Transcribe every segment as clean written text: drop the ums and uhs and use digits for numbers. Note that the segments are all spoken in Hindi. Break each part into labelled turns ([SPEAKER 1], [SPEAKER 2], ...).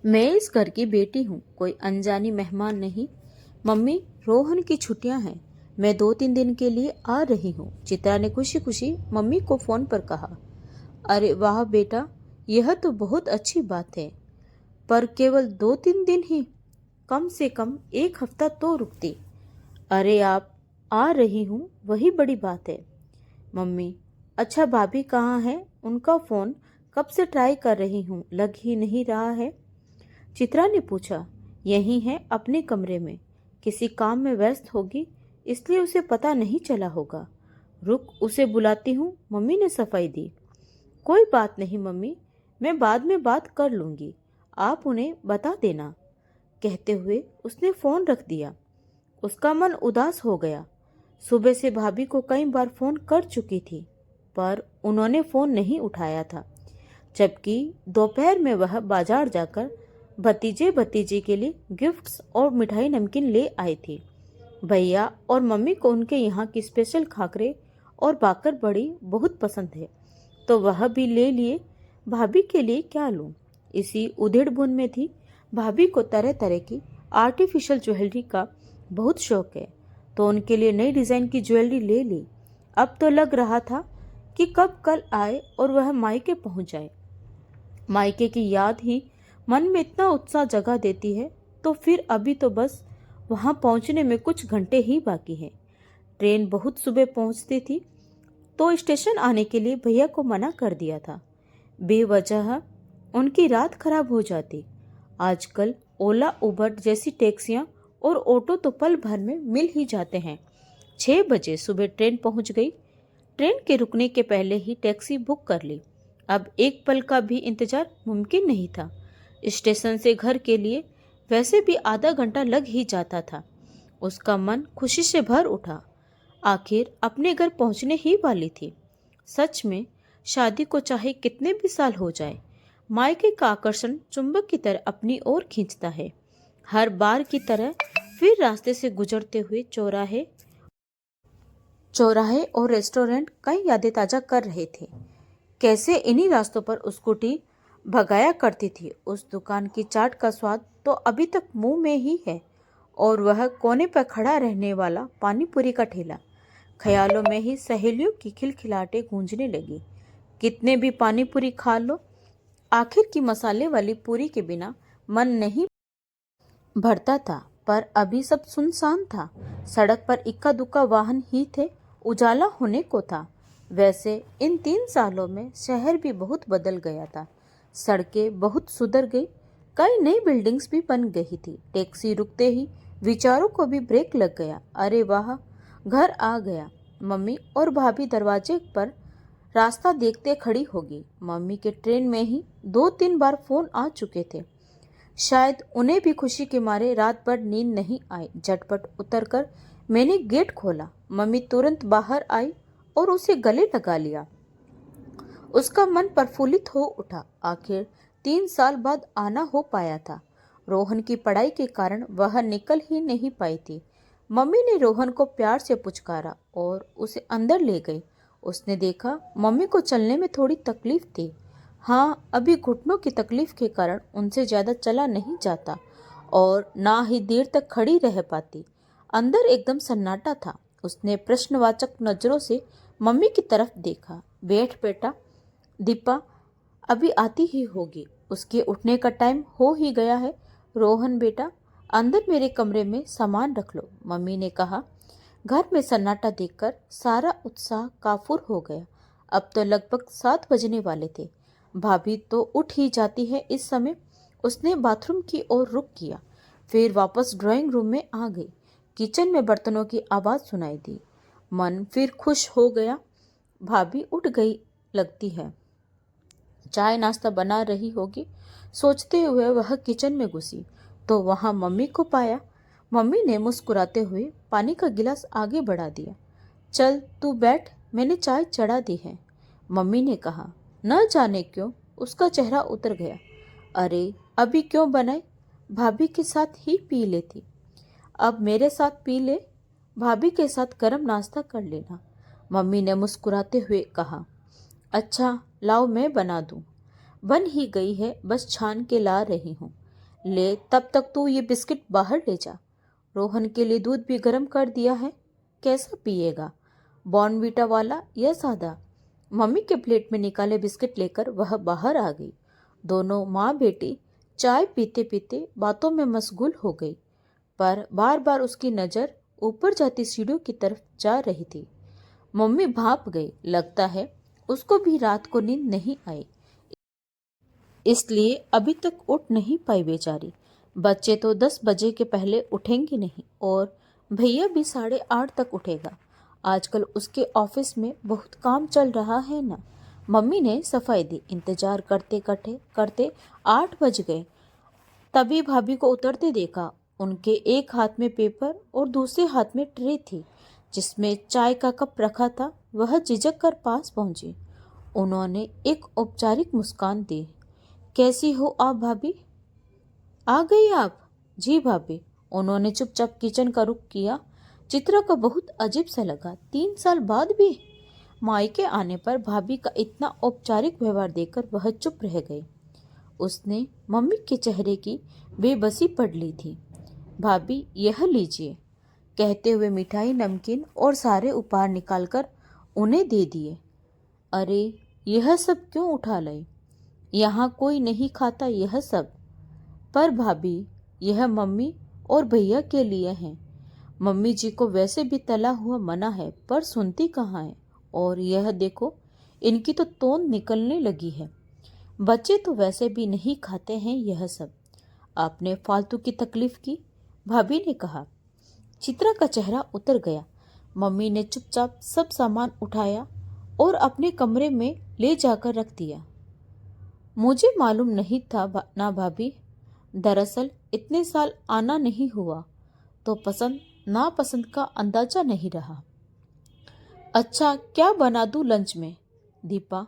[SPEAKER 1] मैं इस घर की बेटी हूँ, कोई अनजानी मेहमान नहीं। मम्मी, रोहन की छुट्टियां हैं, मैं 2-3 दिन के लिए आ रही हूँ, चित्रा ने खुशी खुशी मम्मी को फोन पर कहा। अरे वाह बेटा, यह तो बहुत अच्छी बात है, पर केवल 2-3 दिन ही? कम से कम 1 हफ्ता तो रुकती। अरे आप आ रही हूँ वही बड़ी बात है। मम्मी, अच्छा भाभी कहाँ है? उनका फोन कब से ट्राई कर रही हूँ, लग ही नहीं रहा है। चित्रा ने पूछा। यही है अपने कमरे में, किसी काम में व्यस्त होगी, इसलिए उसे पता नहीं चला होगा। रुक, उसे बुलाती हूँ, मम्मी ने सफाई दी। कोई बात नहीं मम्मी, मैं बाद में बात कर लूंगी, आप उन्हें बता देना, कहते हुए उसने फोन रख दिया। उसका मन उदास हो गया। सुबह से भाभी को कई बार फोन कर चुकी थी, पर उन्होंने फोन नहीं उठाया था, जबकि दोपहर में वह बाजार जाकर भतीजे भतीजी के लिए गिफ्ट्स और मिठाई नमकीन ले आई थी। भैया और मम्मी को उनके यहाँ की स्पेशल खाकरे और बाकर बड़ी बहुत पसंद है, तो वह भी ले लिए। भाभी के लिए क्या लूं, इसी उधेड़ बुन में थी। भाभी को तरह तरह की आर्टिफिशियल ज्वेलरी का बहुत शौक है, तो उनके लिए नई डिजाइन की ज्वेलरी ले ली। अब तो लग रहा था कि कब कल आए और वह मायके पहुंच जाए। मायके की याद ही मन में इतना उत्साह जगा देती है, तो फिर अभी तो बस वहां पहुंचने में कुछ घंटे ही बाकी है। ट्रेन बहुत सुबह पहुंचती थी, तो स्टेशन आने के लिए भैया को मना कर दिया था। बेवजह उनकी रात खराब हो जाती। आजकल ओला उबर जैसी टैक्सियां और ऑटो तो पल भर में मिल ही जाते हैं। 6 बजे सुबह ट्रेन पहुंच गई। ट्रेन के रुकने के पहले ही टैक्सी बुक कर ली। अब एक पल का भी इंतजार मुमकिन नहीं था। स्टेशन से घर के लिए वैसे भी आधा घंटा लग ही जाता था। उसका मन खुशी से भर उठा। आखिर अपने घर पहुंचने ही वाली थी। सच में शादी को चाहे कितने भी साल हो जाए, मायके का आकर्षण चुंबक की तरह अपनी ओर खींचता है। हर बार की तरह फिर रास्ते से गुजरते हुए चौराहे चौराहे और रेस्टोरेंट कई यादें ताजा कर रहे थे। कैसे इन्हीं रास्तों पर स्कूटी भगाया करती थी। उस दुकान की चाट का स्वाद तो अभी तक मुंह में ही है, और वह कोने पर खड़ा रहने वाला पानी पूरी का ठेला। ख्यालों में ही सहेलियों की खिलखिलाहटें गूंजने लगी। कितने भी पानी पूरी खा लो, आखिर की मसाले वाली पूरी के बिना मन नहीं भरता था। पर अभी सब सुनसान था। सड़क पर इक्का दुक्का वाहन ही थे, उजाला होने को था। वैसे इन 3 सालों में शहर भी बहुत बदल गया था। सड़कें बहुत सुधर गई, कई नई बिल्डिंग्स भी बन गई थी। टैक्सी रुकते ही विचारों को भी ब्रेक लग गया। अरे वाह, घर आ गया। मम्मी और भाभी दरवाजे पर रास्ता देखते खड़ी होगी। मम्मी के ट्रेन में ही 2-3 बार फोन आ चुके थे। शायद उन्हें भी खुशी के मारे रात भर नींद नहीं आई। झटपट उतरकर मैंने गेट खोला। मम्मी तुरंत बाहर आई और उसे गले लगा लिया। उसका मन प्रफुल्लित हो उठा। आखिर 3 साल बाद आना हो पाया था। रोहन की पढ़ाई के कारण वह निकल ही नहीं पाई थी। मम्मी ने रोहन को प्यार से पुचकारा और उसे अंदर ले गई। उसने देखा मम्मी को चलने में थोड़ी तकलीफ थी। हाँ, अभी घुटनों की तकलीफ के कारण उनसे ज्यादा चला नहीं जाता और ना ही देर तक खड़ी रह पाती। अंदर एकदम सन्नाटा था। उसने प्रश्नवाचक नजरों से मम्मी की तरफ देखा। बैठ बेटा, दीपा अभी आती ही होगी, उसके उठने का टाइम हो ही गया है। रोहन बेटा, अंदर मेरे कमरे में सामान रख लो, मम्मी ने कहा। घर में सन्नाटा देखकर सारा उत्साह काफूर हो गया। अब तो लगभग 7 बजने वाले थे। भाभी तो उठ ही जाती है इस समय। उसने बाथरूम की ओर रुख किया, फिर वापस ड्राइंग रूम में आ गई। किचन में बर्तनों की आवाज सुनाई दी। मन फिर खुश हो गया। भाभी उठ गई लगती है, चाय नाश्ता बना रही होगी। सोचते हुए वह किचन में घुसी तो वहां मम्मी को पाया। मम्मी ने मुस्कुराते हुए पानी का गिलास आगे बढ़ा दिया। चल तू बैठ, मैंने चाय चढ़ा दी है, मम्मी ने कहा। न जाने क्यों उसका चेहरा उतर गया। अरे अभी क्यों बनाई, भाभी के साथ ही पी लेती। अब मेरे साथ पी ले, भाभी के साथ गरम नाश्ता कर लेना, मम्मी ने मुस्कुराते हुए कहा। अच्छा लाओ मैं बना दूं, बन ही गई है, बस छान के ला रही हूँ। ले, तब तक तू ये बिस्किट बाहर ले जा। रोहन के लिए दूध भी गर्म कर दिया है, कैसा पिएगा, बॉर्नवीटा वाला या सादा? मम्मी के प्लेट में निकाले बिस्किट लेकर वह बाहर आ गई। दोनों माँ बेटी चाय पीते पीते बातों में मशगूल हो गई, पर बार बार उसकी नज़र ऊपर जाती सीढ़ियों की तरफ जा रही थी। मम्मी भाप गई, लगता है उसको भी रात को नींद नहीं आई, इसलिए अभी तक उठ नहीं पाई बेचारी। बच्चे तो 10 बजे के पहले उठेंगे नहीं और भैया भी 8:30 तक उठेगा। आजकल उसके ऑफिस में बहुत काम चल रहा है ना। मम्मी ने सफाई दी। इंतजार करते करते करते 8 बज गए। तभी भाभी को उतरते देखा। उनके एक हाथ में पेपर और दूसरे हाथ में ट्रे थी जिसमें चाय का कप रखा था। वह झिझक कर पास पहुंची। उन्होंने एक औपचारिक मुस्कान दी। कैसी हो आप भाभी? आ गई आप? जी भाभी। उन्होंने चुपचाप किचन का रुख किया। चित्रा को बहुत अजीब सा लगा। 3 साल बाद भी मायके आने पर भाभी का इतना औपचारिक व्यवहार देखकर वह चुप रह गई। उसने मम्मी के चेहरे की बेबसी पढ़ ली थी। भाभी यह लीजिए, कहते हुए मिठाई, नमकीन और सारे उपहार निकालकर उन्हें दे दिए। अरे यह सब क्यों उठा लाई? यहाँ कोई नहीं खाता यह सब। पर भाभी यह मम्मी और भैया के लिए हैं। मम्मी जी को वैसे भी तला हुआ मना है, पर सुनती कहाँ है। और यह देखो, इनकी तो तोंद निकलने लगी है। बच्चे तो वैसे भी नहीं खाते हैं यह सब। आपने फालतू की तकलीफ की, भाभी ने कहा। चित्रा का चेहरा उतर गया। मम्मी ने चुपचाप सब सामान उठाया और अपने कमरे में ले जाकर रख दिया। मुझे मालूम नहीं था ना भाभी। दरअसल इतने साल आना नहीं हुआ तो पसंद नापसंद का अंदाजा नहीं रहा। अच्छा, क्या बना दूं लंच में? दीपा,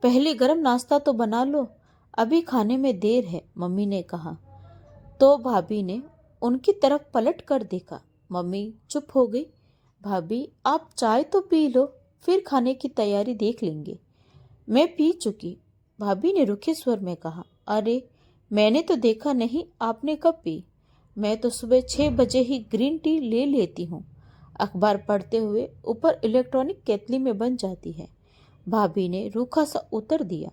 [SPEAKER 1] पहले गरम नाश्ता तो बना लो, अभी खाने में देर है, मम्मी ने कहा। तो भाभी ने उनकी तरफ पलट कर देखा। मम्मी चुप हो गई। भाभी आप चाय तो पी लो, फिर खाने की तैयारी देख लेंगे। मैं पी चुकी, भाभी ने रुखे स्वर में कहा। अरे मैंने तो देखा नहीं, आपने कब पी? मैं तो सुबह 6 बजे ही ग्रीन टी ले लेती हूँ। अखबार पढ़ते हुए ऊपर इलेक्ट्रॉनिक केतली में बन जाती है। भाभी ने रूखा सा उत्तर दिया।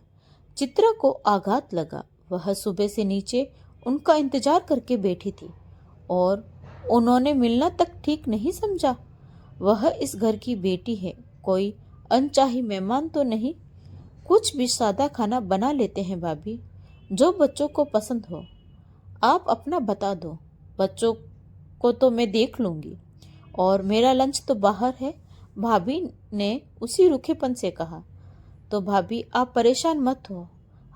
[SPEAKER 1] चित्रा को आघात लगा। वह सुबह से नीचे उनका इंतजार करके बैठी थी और उन्होंने मिलना तक ठीक नहीं समझा। वह इस घर की बेटी है, कोई अनचाही मेहमान तो नहीं। कुछ भी सादा खाना बना लेते हैं भाभी, जो बच्चों को पसंद हो। आप अपना बता दो, बच्चों को तो मैं देख लूँगी। और मेरा लंच तो बाहर है, भाभी ने उसी रूखेपन से कहा। तो भाभी आप परेशान मत हो,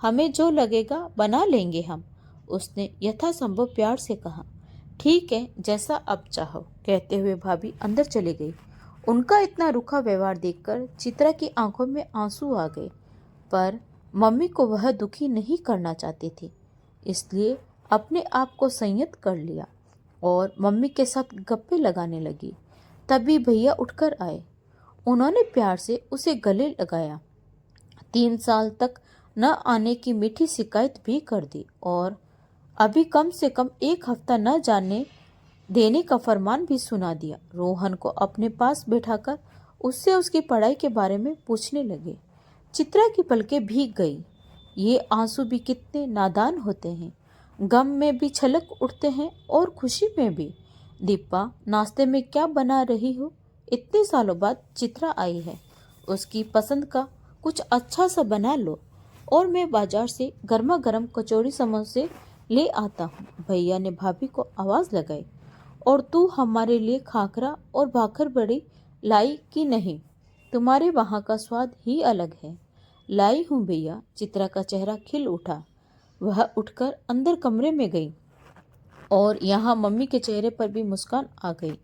[SPEAKER 1] हमें जो लगेगा बना लेंगे हम, उसने यथासंभव प्यार से कहा। ठीक है, जैसा आप चाहो, कहते हुए भाभी अंदर चली गई। उनका इतना रूखा व्यवहार देखकर चित्रा की आंखों में आंसू आ गए, पर मम्मी को वह दुखी नहीं करना चाहती थी, इसलिए अपने आप को संयत कर लिया और मम्मी के साथ गप्पे लगाने लगी। तभी भैया उठकर आए। उन्होंने प्यार से उसे गले लगाया। 3 साल तक न आने की मीठी शिकायत भी कर दी और अभी कम से कम 1 हफ्ता न जाने देने का फरमान भी सुना दिया। रोहन को अपने पास बैठाकर उससे उसकी पढ़ाई के बारे में पूछने लगे। चित्रा की पलकें भीग गई। ये आंसू भी कितने नादान होते हैं, गम में भी छलक उठते हैं और खुशी में भी। दीपा, नाश्ते में क्या बना रही हो? इतने सालों बाद चित्रा आई है, उसकी पसंद का कुछ अच्छा सा बना लो और मैं बाजार से गर्मा गर्म कचौड़ी समोसे ले आता हूँ। भैया ने भाभी को आवाज़ लगाई। और तू हमारे लिए खाकरा और भाखर बड़ी लाई कि नहीं? तुम्हारे वहाँ का स्वाद ही अलग है। लाई हूँ भैया। चित्रा का चेहरा खिल उठा। वह उठकर अंदर कमरे में गई और यहाँ मम्मी के चेहरे पर भी मुस्कान आ गई।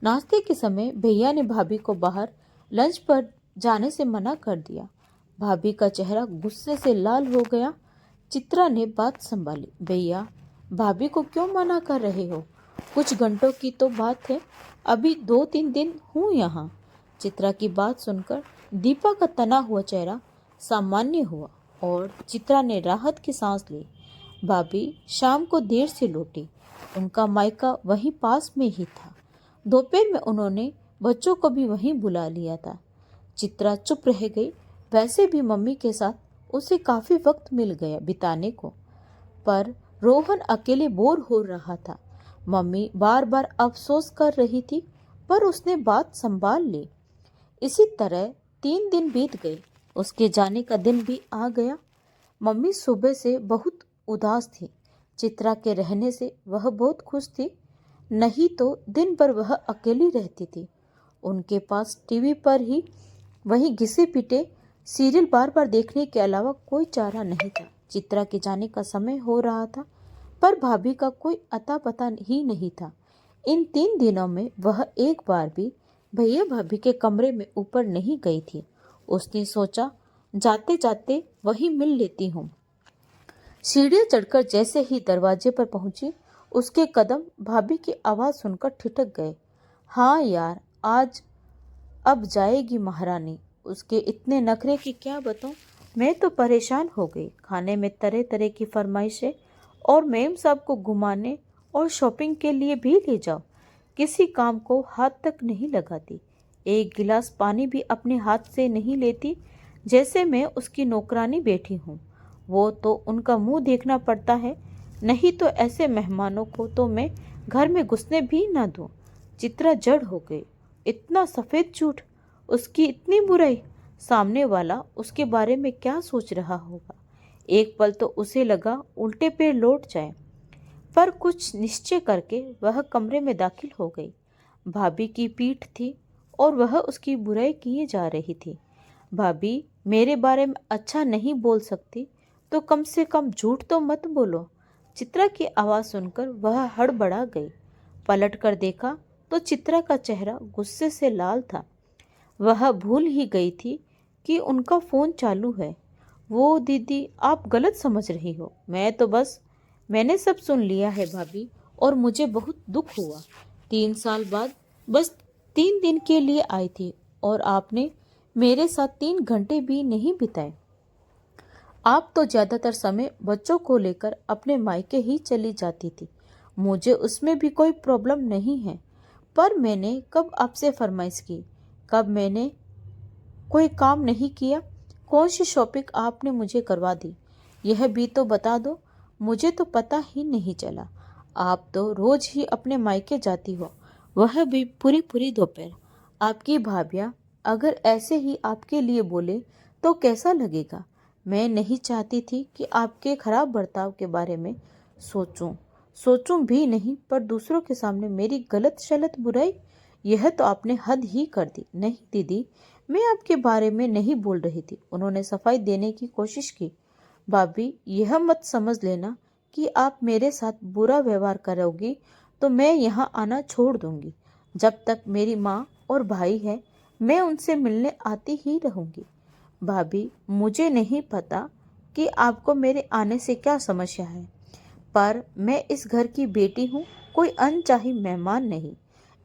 [SPEAKER 1] नाश्ते के समय भैया ने भाभी को बाहर लंच पर जाने से मना कर दिया। भाभी का चेहरा गुस्से से लाल हो गया। चित्रा ने बात संभाली। भैया, भाभी को क्यों मना कर रहे हो? कुछ घंटों की तो बात है, अभी 2-3 दिन हूँ यहाँ। चित्रा की बात सुनकर दीपा का तना हुआ चेहरा सामान्य हुआ और चित्रा ने राहत की सांस ली। भाभी शाम को देर से लौटी। उनका मायका वहीं पास में ही था। दोपहर में उन्होंने बच्चों को भी वहीं बुला लिया था। चित्रा चुप रह गई। वैसे भी मम्मी के साथ उसे काफी वक्त मिल गया बिताने को, पर रोहन अकेले बोर हो रहा था। मम्मी बार बार अफसोस कर रही थी, पर उसने बात संभाल ली। इसी तरह 3 दिन बीत गए। उसके जाने का दिन भी आ गया। मम्मी सुबह से बहुत उदास थी। चित्रा के रहने से वह बहुत खुश थी, नहीं तो दिन भर वह अकेली रहती थी। उनके पास टीवी पर ही वही घिसे पिटे सीरियल बार बार देखने के अलावा कोई चारा नहीं था। चित्रा के जाने का समय हो रहा था, पर भाभी का कोई अता पता ही नहीं था। इन 3 दिनों में वह एक बार भी भैया भाभी के कमरे में ऊपर नहीं गई थी। उसने सोचा, जाते जाते वही मिल लेती हूँ। सीढ़ियाँ चढ़कर जैसे ही दरवाजे पर पहुंची, उसके कदम भाभी की आवाज़ सुनकर ठिठक गए। हाँ यार, आज अब जाएगी महारानी। उसके इतने नखरे की क्या बताऊं, मैं तो परेशान हो गई। खाने में तरह तरह की फरमाइशें, और मेम साहब को घुमाने और शॉपिंग के लिए भी ले जाओ। किसी काम को हाथ तक नहीं लगाती। एक गिलास पानी भी अपने हाथ से नहीं लेती, जैसे मैं उसकी नौकरानी बैठी हूँ। वो तो उनका मुंह देखना पड़ता है, नहीं तो ऐसे मेहमानों को तो मैं घर में घुसने भी ना दूँ। चित्रा जड़ हो गई। इतना सफ़ेद झूठ, उसकी इतनी बुराई। सामने वाला उसके बारे में क्या सोच रहा होगा। एक पल तो उसे लगा उल्टे पैर लौट जाए, पर कुछ निश्चय करके वह कमरे में दाखिल हो गई। भाभी की पीठ थी और वह उसकी बुराई किए जा रही थी। भाभी, मेरे बारे में अच्छा नहीं बोल सकती तो कम से कम झूठ तो मत बोलो। चित्रा की आवाज़ सुनकर वह हड़बड़ा गई। पलट कर देखा तो चित्रा का चेहरा गुस्से से लाल था। वह भूल ही गई थी कि उनका फ़ोन चालू है। वो दीदी, आप गलत समझ रही हो। मैंने सब सुन लिया है भाभी, और मुझे बहुत दुख हुआ। 3 साल बाद बस 3 दिन के लिए आई थी, और आपने मेरे साथ 3 घंटे भी नहीं बिताए। आप तो ज़्यादातर समय बच्चों को लेकर अपने मायके ही चली जाती थी। मुझे उसमें भी कोई प्रॉब्लम नहीं है, पर मैंने कब आपसे फरमाइश की? कब मैंने कोई काम नहीं किया? कौन सी शॉपिंग आपने मुझे करवा दी, यह भी तो बता दो। मुझे तो पता ही नहीं चला। आप तो रोज ही अपने मायके जाती हो, वह भी पूरी पूरी दोपहर। आपकी भाभियाँ अगर ऐसे ही आपके लिए बोले तो कैसा लगेगा? मैं नहीं चाहती थी कि आपके खराब बर्ताव के बारे में सोचूं भी नहीं, पर दूसरों के सामने मेरी गलत शलत बुराई, यह तो आपने हद ही कर दी। नहीं दीदी, मैं आपके बारे में नहीं बोल रही थी। उन्होंने सफाई देने की कोशिश की। भाभी, यह मत समझ लेना कि आप मेरे साथ बुरा व्यवहार करोगी तो मैं यहाँ आना छोड़ दूंगी। जब तक मेरी माँ और भाई है, मैं उनसे मिलने आती ही रहूंगी। भाभी, मुझे नहीं पता कि आपको मेरे आने से क्या समस्या है, पर मैं इस घर की बेटी हूँ, कोई अनचाही मेहमान नहीं।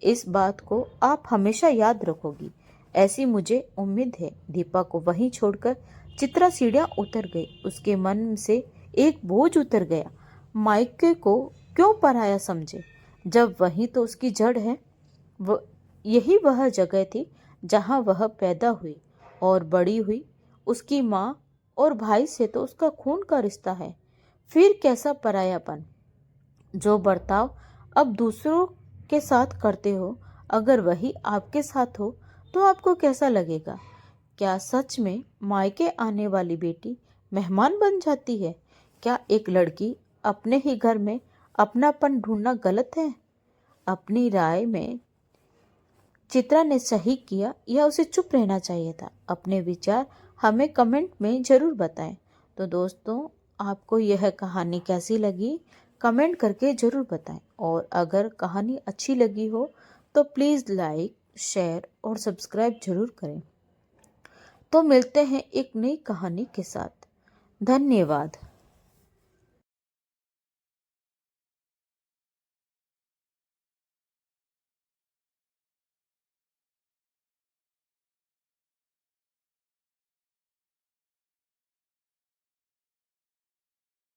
[SPEAKER 1] इस बात को आप हमेशा याद रखोगी, ऐसी मुझे उम्मीद है। दीपा को वहीं छोड़कर चित्रा सीढ़ियाँ उतर गई। उसके मन से एक बोझ उतर गया। मायके को क्यों पराया समझे, जब वही तो उसकी जड़ है। यही वह जगह थी जहाँ वह पैदा हुई और बड़ी हुई। उसकी माँ और भाई से तो उसका खून का रिश्ता है। फिर कैसा परायापन। जो बर्ताव अब दूसरों के साथ करते हो, अगर वही आपके साथ हो तो आपको कैसा लगेगा? क्या सच में मायके आने वाली बेटी मेहमान बन जाती है? क्या एक लड़की अपने ही घर में अपनापन ढूंढना गलत है? अपनी राय में चित्रा ने सही किया या उसे चुप रहना चाहिए था? अपने विचार हमें कमेंट में ज़रूर बताएं। तो दोस्तों, आपको यह कहानी कैसी लगी, कमेंट करके ज़रूर बताएं। और अगर कहानी अच्छी लगी हो तो प्लीज़ लाइक, शेयर और सब्सक्राइब ज़रूर करें। तो मिलते हैं एक नई कहानी के साथ। धन्यवाद।